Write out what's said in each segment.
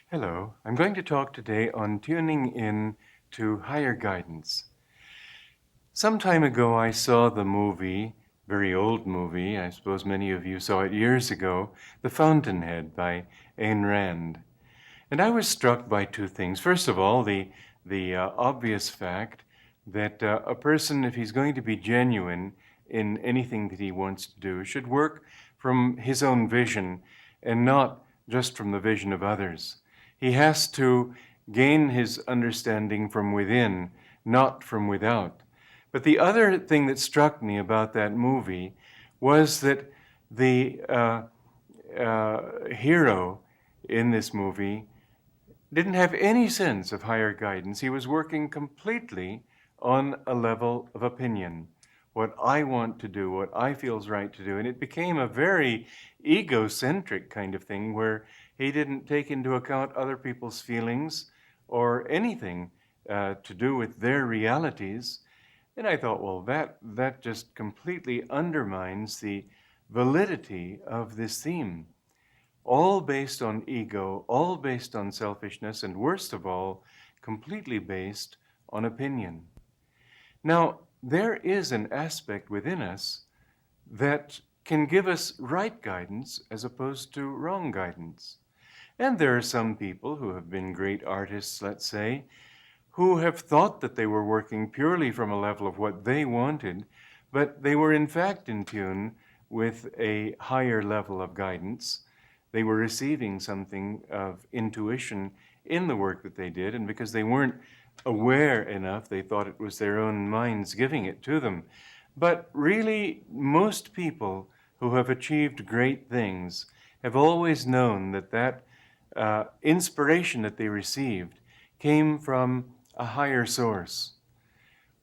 Hello, I'm going to talk today on tuning in to higher guidance. Some time ago, I saw the movie, very old movie, I suppose many of you saw it years ago, The Fountainhead by Ayn Rand. And I was struck by two things. First of all, the obvious fact that a person, if he's going to be genuine in anything that he wants to do, should work from his own vision and not just from the vision of others. He has to gain his understanding from within, not from without. But the other thing that struck me about that movie was that the hero in this movie didn't have any sense of higher guidance. He was working completely on a level of opinion, what I want to do, what I feel is right to do. And it became a very egocentric kind of thing where he didn't take into account other people's feelings or anything to do with their realities. And I thought, well, that just completely undermines the validity of this theme. All based on ego, all based on selfishness, and worst of all, completely based on opinion. Now, there is an aspect within us that can give us right guidance as opposed to wrong guidance. And there are some people who have been great artists, let's say, who have thought that they were working purely from a level of what they wanted, but they were in fact in tune with a higher level of guidance. They were receiving something of intuition in the work that they did, and because they weren't aware enough, they thought it was their own minds giving it to them. But really, most people who have achieved great things have always known that inspiration that they received came from a higher source.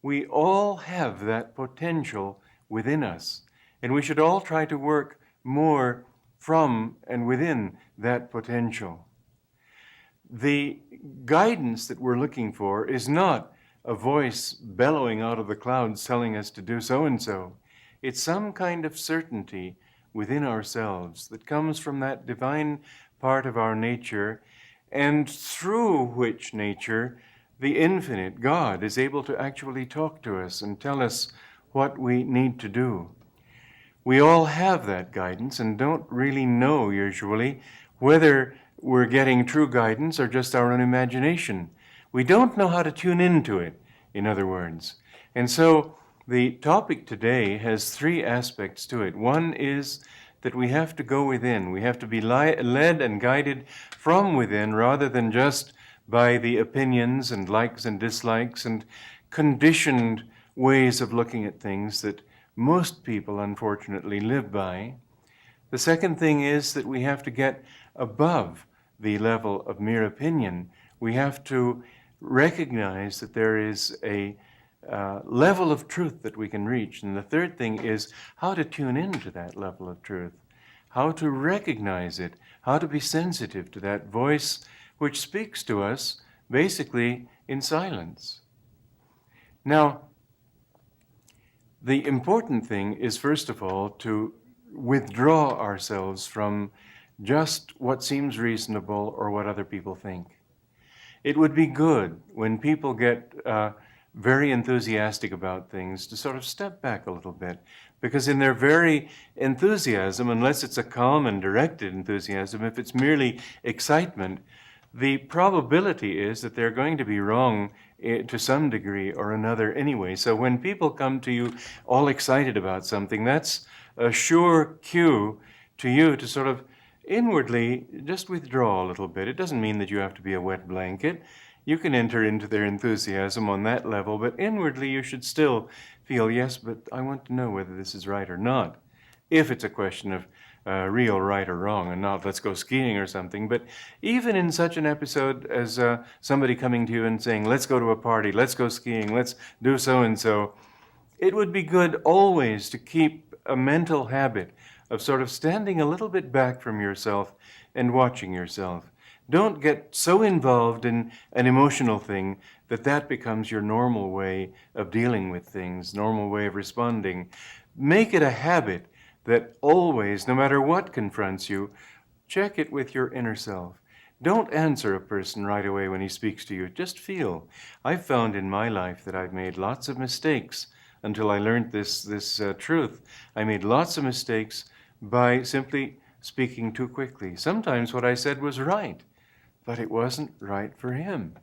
We all have that potential within us, and we should all try to work more from and within that potential. The guidance that we're looking for is not a voice bellowing out of the clouds telling us to do so and so. It's some kind of certainty within ourselves that comes from that divine part of our nature, and through which nature the infinite God is able to actually talk to us and tell us what we need to do. We all have that guidance and don't really know usually whether we're getting true guidance or just our own imagination. We don't know how to tune into it, in other words. And so the topic today has three aspects to it. One is that we have to go within. We have to be led and guided from within rather than just by the opinions and likes and dislikes and conditioned ways of looking at things that most people, unfortunately, live by. The second thing is that we have to get above the level of mere opinion. We have to recognize that there is a level of truth that we can reach. And the third thing is how to tune into that level of truth, how to recognize it, how to be sensitive to that voice which speaks to us basically in silence. Now, the important thing is, first of all, to withdraw ourselves from just what seems reasonable or what other people think. It would be good when people get very enthusiastic about things to sort of step back a little bit, because in their very enthusiasm, unless it's a calm and directed enthusiasm, if it's merely excitement, the probability is that they're going to be wrong to some degree or another anyway. So when people come to you all excited about something, that's a sure cue to you to sort of inwardly just withdraw a little bit. It doesn't mean that you have to be a wet blanket. You can enter into their enthusiasm on that level, but inwardly you should still feel, yes, but I want to know whether this is right or not. If it's a question of real right or wrong and not let's go skiing or something. But even in such an episode as somebody coming to you and saying, let's go to a party, let's go skiing, let's do so-and-so, it would be good always to keep a mental habit of sort of standing a little bit back from yourself and watching yourself. Don't get so involved in an emotional thing that becomes your normal way of dealing with things, normal way of responding. Make it a habit that always, no matter what confronts you, check it with your inner self. Don't answer a person right away when he speaks to you. Just feel. I've found in my life that I've made lots of mistakes until I learned this truth. I made lots of mistakes by simply speaking too quickly. Sometimes what I said was right, but it wasn't right for him.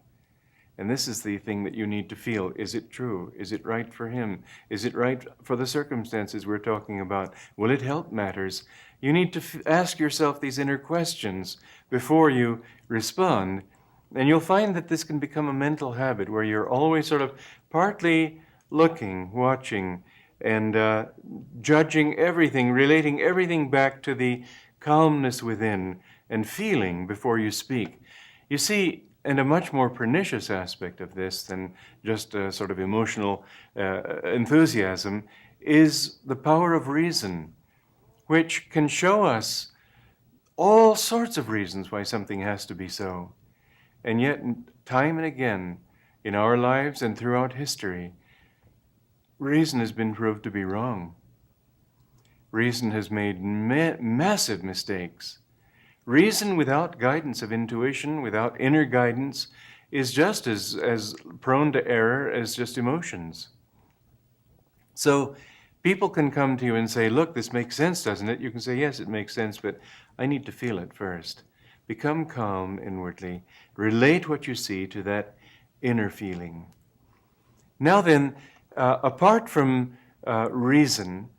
And this is the thing that you need to feel. Is it true? Is it right for him? Is it right for the circumstances we're talking about? Will it help matters? You need to ask yourself these inner questions before you respond. And you'll find that this can become a mental habit where you're always sort of partly looking, watching, and judging everything, relating everything back to the calmness within and feeling before you speak. You see, and a much more pernicious aspect of this than just a sort of emotional enthusiasm is the power of reason, which can show us all sorts of reasons why something has to be so. And yet, time and again, in our lives and throughout history, reason has been proved to be wrong. Reason has made massive mistakes. Reason without guidance of intuition, without inner guidance, is just as prone to error as just emotions. So people can come to you and say, look, this makes sense, doesn't it? You can say, yes, it makes sense, but I need to feel it first. Become calm inwardly. Relate what you see to that inner feeling. Now then, apart from reason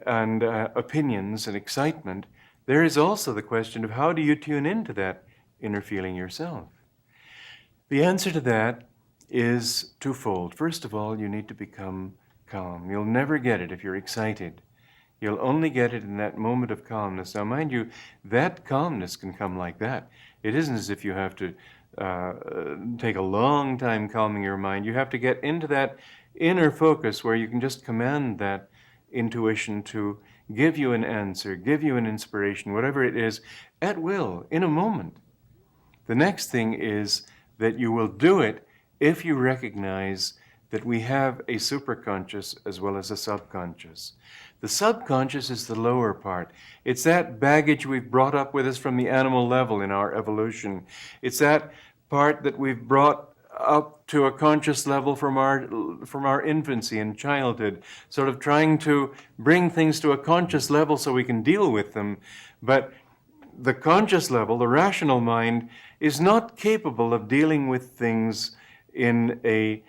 and opinions and excitement, there is also the question of how do you tune into that inner feeling yourself? The answer to that is twofold. First of all, you need to become calm. You'll never get it if you're excited. You'll only get it in that moment of calmness. Now, mind you, that calmness can come like that. It isn't as if you have to take a long time calming your mind. You have to get into that inner focus where you can just command that intuition to give you an answer, give you an inspiration, whatever it is, at will, in a moment. The next thing is that you will do it if you recognize that we have a superconscious as well as a subconscious. The subconscious is the lower part. It's that baggage we've brought up with us from the animal level in our evolution. It's that part that we've brought up to a conscious level from our infancy and childhood, sort of trying to bring things to a conscious level so we can deal with them. But the conscious level, the rational mind, is not capable of dealing with things in a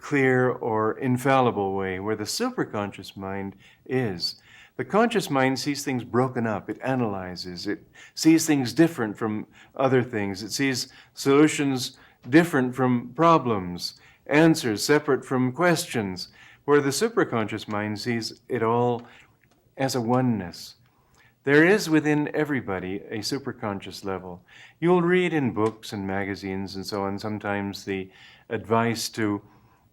clear or infallible way, where the superconscious mind is. The conscious mind sees things broken up. It analyzes. It sees things different from other things. It sees solutions different from problems, answers separate from questions, where the superconscious mind sees it all as a oneness. There is within everybody a superconscious level. You'll read in books and magazines and so on sometimes the advice to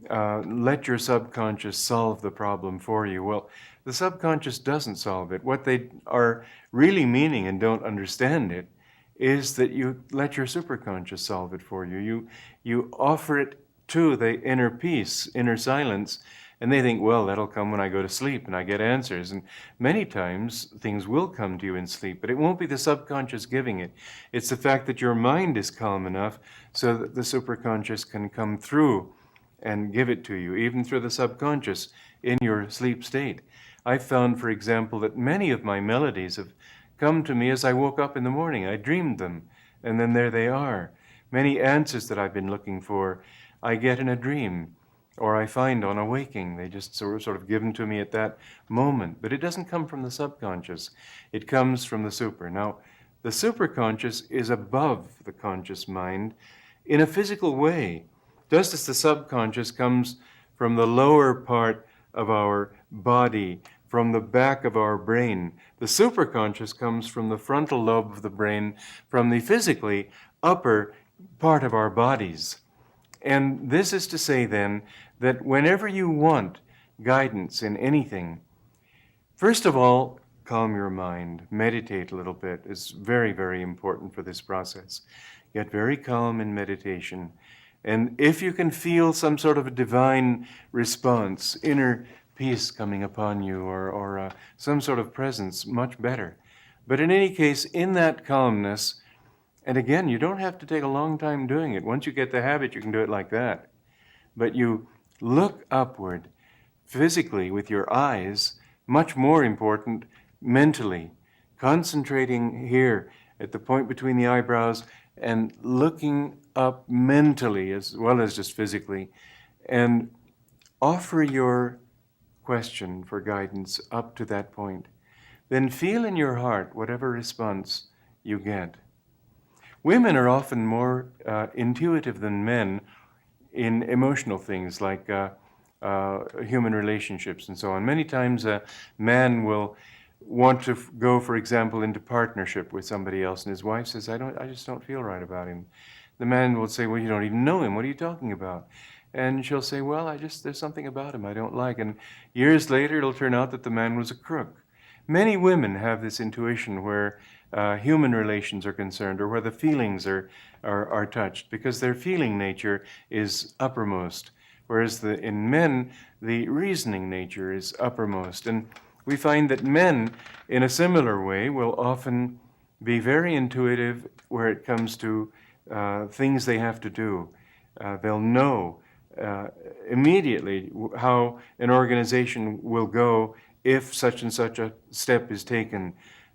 let your subconscious solve the problem for you. Well, the subconscious doesn't solve it. What they are really meaning, and don't understand it, is that you let your superconscious solve it for you. You offer it to the inner peace, inner silence, and they think, well, that'll come when I go to sleep and I get answers. And many times things will come to you in sleep, but it won't be the subconscious giving it. It's the fact that your mind is calm enough so that the superconscious can come through and give it to you, even through the subconscious in your sleep state. I've found, for example, that many of my melodies have come to me as I woke up in the morning. I dreamed them, and then there they are. Many answers that I've been looking for, I get in a dream, or I find on awaking. They just sort of given to me at that moment. But it doesn't come from the subconscious. It comes from the super. Now, the superconscious is above the conscious mind in a physical way, just as the subconscious comes from the lower part of our body, from the back of our brain. The superconscious comes from the frontal lobe of the brain, from the physically upper part of our bodies. And this is to say then that whenever you want guidance in anything, first of all, calm your mind, meditate a little bit. It's very, very important for this process. Get very calm in meditation. And if you can feel some sort of a divine response, inner peace coming upon you, or some sort of presence, much better. But in any case, in that calmness, And again, you don't have to take a long time doing it. Once you get the habit, you can do it like that. But you look upward physically with your eyes, much more important mentally, concentrating here at the point between the eyebrows and looking up mentally as well as just physically, and offer your question for guidance up to that point. Then feel in your heart whatever response you get. Women are often more intuitive than men in emotional things like human relationships and so on. Many times a man will want to go, for example, into partnership with somebody else, and his wife says, I just don't feel right about him. The man will say, well, you don't even know him. What are you talking about? And she'll say, well, there's something about him I don't like. And years later, it'll turn out that the man was a crook. Many women have this intuition where human relations are concerned, or where the feelings are touched, because their feeling nature is uppermost, whereas in men, the reasoning nature is uppermost. And we find that men, in a similar way, will often be very intuitive where it comes to things they have to do. They'll know immediately how an organization will go if such and such a step is taken.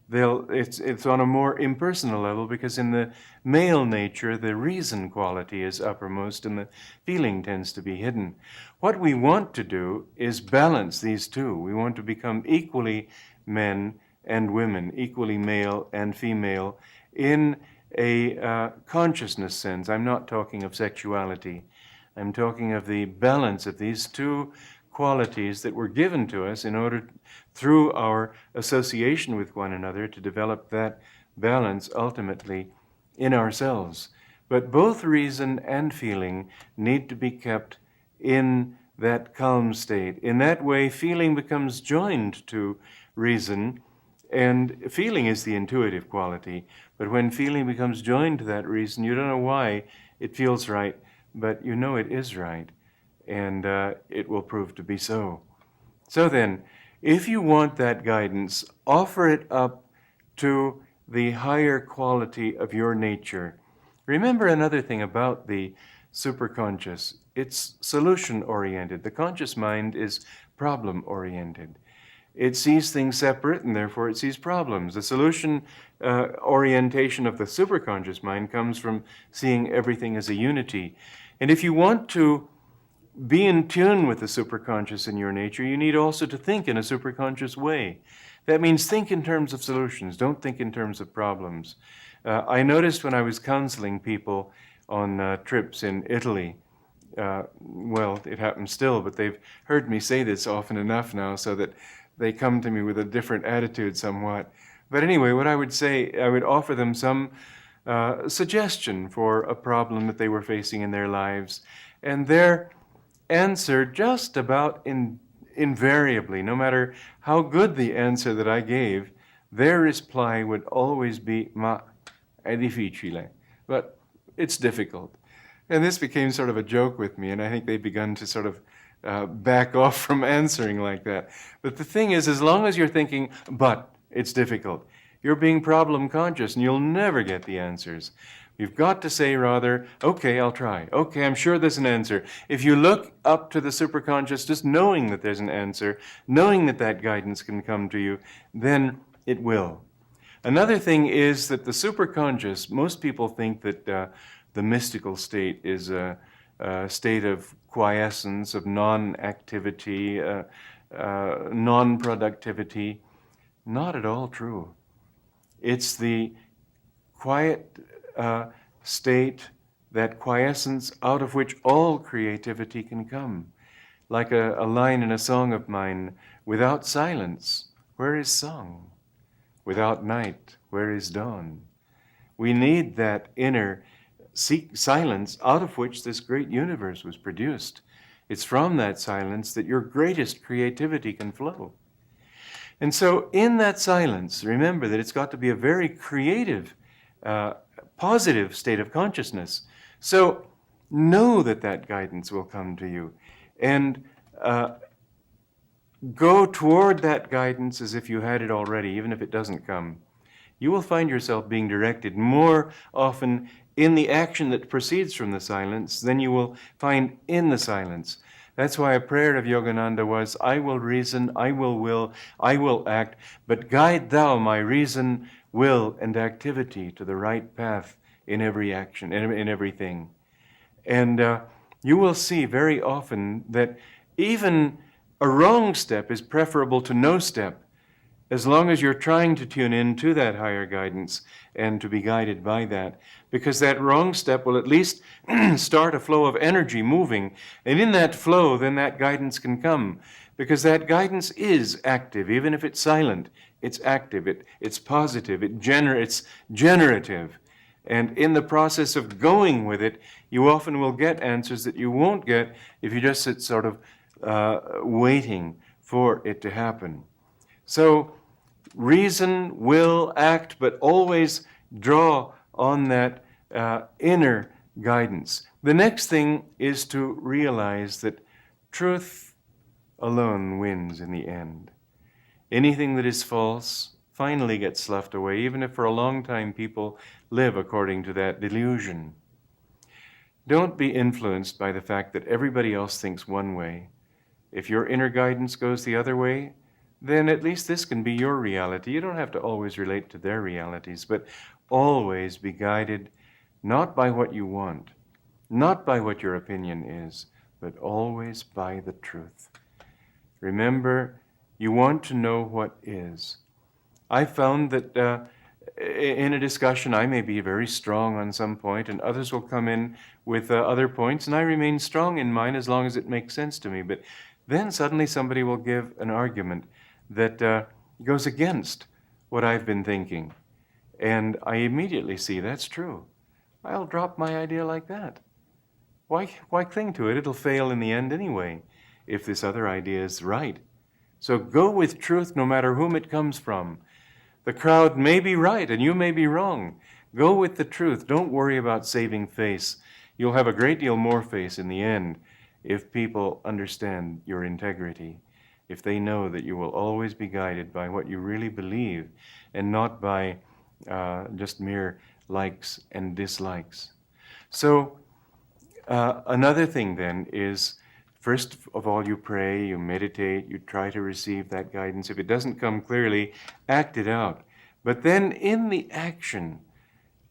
It's on a more impersonal level, because in the male nature, the reason quality is uppermost and the feeling tends to be hidden. What we want to do is balance these two. We want to become equally men and women, equally male and female, in a consciousness sense. I'm not talking of sexuality. I'm talking of the balance of these two qualities that were given to us in order, through our association with one another, to develop that balance ultimately in ourselves. But both reason and feeling need to be kept in that calm state. In that way, feeling becomes joined to reason, and feeling is the intuitive quality. But when feeling becomes joined to that reason, you don't know why it feels right, but you know it is right, and it will prove to be so. So then, if you want that guidance, offer it up to the higher quality of your nature. Remember another thing about the superconscious. It's solution-oriented. The conscious mind is problem-oriented. It sees things separate, and therefore it sees problems. The solution orientation of the superconscious mind comes from seeing everything as a unity. And if you want to be in tune with the superconscious in your nature, you need also to think in a superconscious way. That means think in terms of solutions. Don't think in terms of problems. I noticed when I was counseling people on trips in Italy, well, it happens still, but they've heard me say this often enough now so that they come to me with a different attitude somewhat. But anyway, what I would say, I would offer them some suggestion for a problem that they were facing in their lives. And their answer, just about invariably, no matter how good the answer that I gave, their reply would always be, ma è difficile, but it's difficult. And this became sort of a joke with me, and I think they've begun to sort of back off from answering like that. But the thing is, as long as you're thinking, but it's difficult, you're being problem conscious, and you'll never get the answers. You've got to say rather, okay, I'll try. Okay, I'm sure there's an answer. If you look up to the superconscious, just knowing that there's an answer, knowing that that guidance can come to you, then it will. Another thing is that the superconscious, most people think that the mystical state is a state of quiescence, of non-activity, non-productivity. Not at all true. It's the quiet state, that quiescence out of which all creativity can come. Like a line in a song of mine, without silence, where is song? Without night, where is dawn? We need that inner silence out of which this great universe was produced. It's from that silence that your greatest creativity can flow. And so in that silence, remember that it's got to be a very creative, positive state of consciousness. So know that that guidance will come to you, and go toward that guidance as if you had it already, even if it doesn't come. you will find yourself being directed more often in the action that proceeds from the silence than you will find in the silence. That's why a prayer of Yogananda was, I will reason, I will, I will act, but guide thou my reason, will, and activity to the right path in every action, in everything. And you will see very often that even a wrong step is preferable to no step, as long as you're trying to tune in to that higher guidance and to be guided by that. Because that wrong step will at least start a flow of energy moving. And in that flow, then that guidance can come. Because that guidance is active, even if it's silent. It's active, it's positive, it's generative. And in the process of going with it, you often will get answers that you won't get if you just sit sort of waiting for it to happen. So reason, will, act, but always draw on that inner guidance. The next thing is to realize that truth alone wins in the end. Anything that is false finally gets sloughed away, even if for a long time people live according to that delusion. Don't be influenced by the fact that everybody else thinks one way. If your inner guidance goes the other way, then at least this can be your reality. You don't have to always relate to their realities, but always be guided not by what you want, not by what your opinion is, but always by the truth. Remember, you want to know what is. I found that in a discussion, I may be very strong on some point, and others will come in with other points, and I remain strong in mine as long as it makes sense to me. But then suddenly somebody will give an argument that goes against what I've been thinking. And I immediately see that's true. I'll drop my idea like that. Why cling to it? It'll fail in the end anyway, if this other idea is right. So go with truth no matter whom it comes from. The crowd may be right and you may be wrong. Go with the truth. Don't worry about saving face. You'll have a great deal more face in the end if people understand your integrity, if they know that you will always be guided by what you really believe and not by just mere likes and dislikes. So another thing then is, first of all, you pray, you meditate, you try to receive that guidance. If it doesn't come clearly, act it out. But then in the action,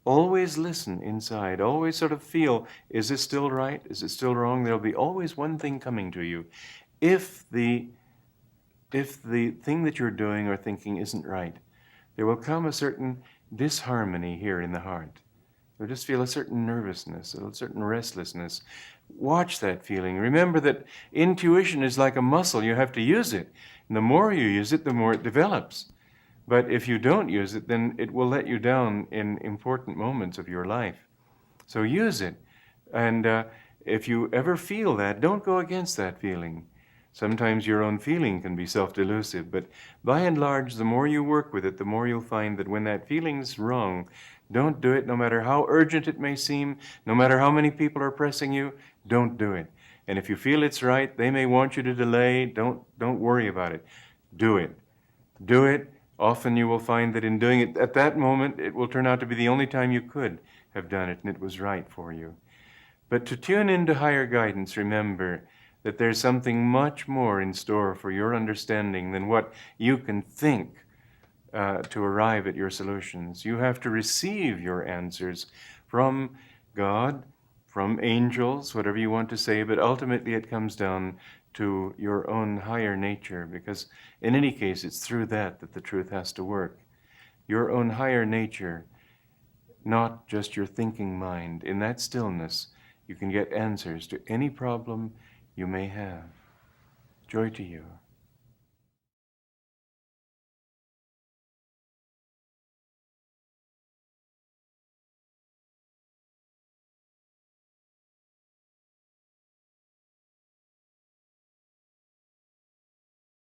always listen inside. Always sort of feel, is this still right? Is it still wrong? There'll be always one thing coming to you. If the thing that you're doing or thinking isn't right, there will come a certain disharmony here in the heart. You'll just feel a certain nervousness, a certain restlessness. Watch that feeling. Remember that intuition is like a muscle. You have to use it. And the more you use it, the more it develops. But if you don't use it, then it will let you down in important moments of your life. So use it. And if you ever feel that, don't go against that feeling. Sometimes your own feeling can be self-delusive, but by and large, the more you work with it, the more you'll find that when that feeling's wrong, don't do it, no matter how urgent it may seem, no matter how many people are pressing you, don't do it. And if you feel it's right, they may want you to delay, don't worry about it. Do it. Do it. Often you will find that in doing it at that moment, it will turn out to be the only time you could have done it, and it was right for you. But to tune into higher guidance, remember that there's something much more in store for your understanding than what you can think to arrive at your solutions. You have to receive your answers from God, from angels, whatever you want to say, but ultimately it comes down to your own higher nature, because in any case, it's through that the truth has to work. Your own higher nature, not just your thinking mind. In that stillness, you can get answers to any problem you may have. Joy to you.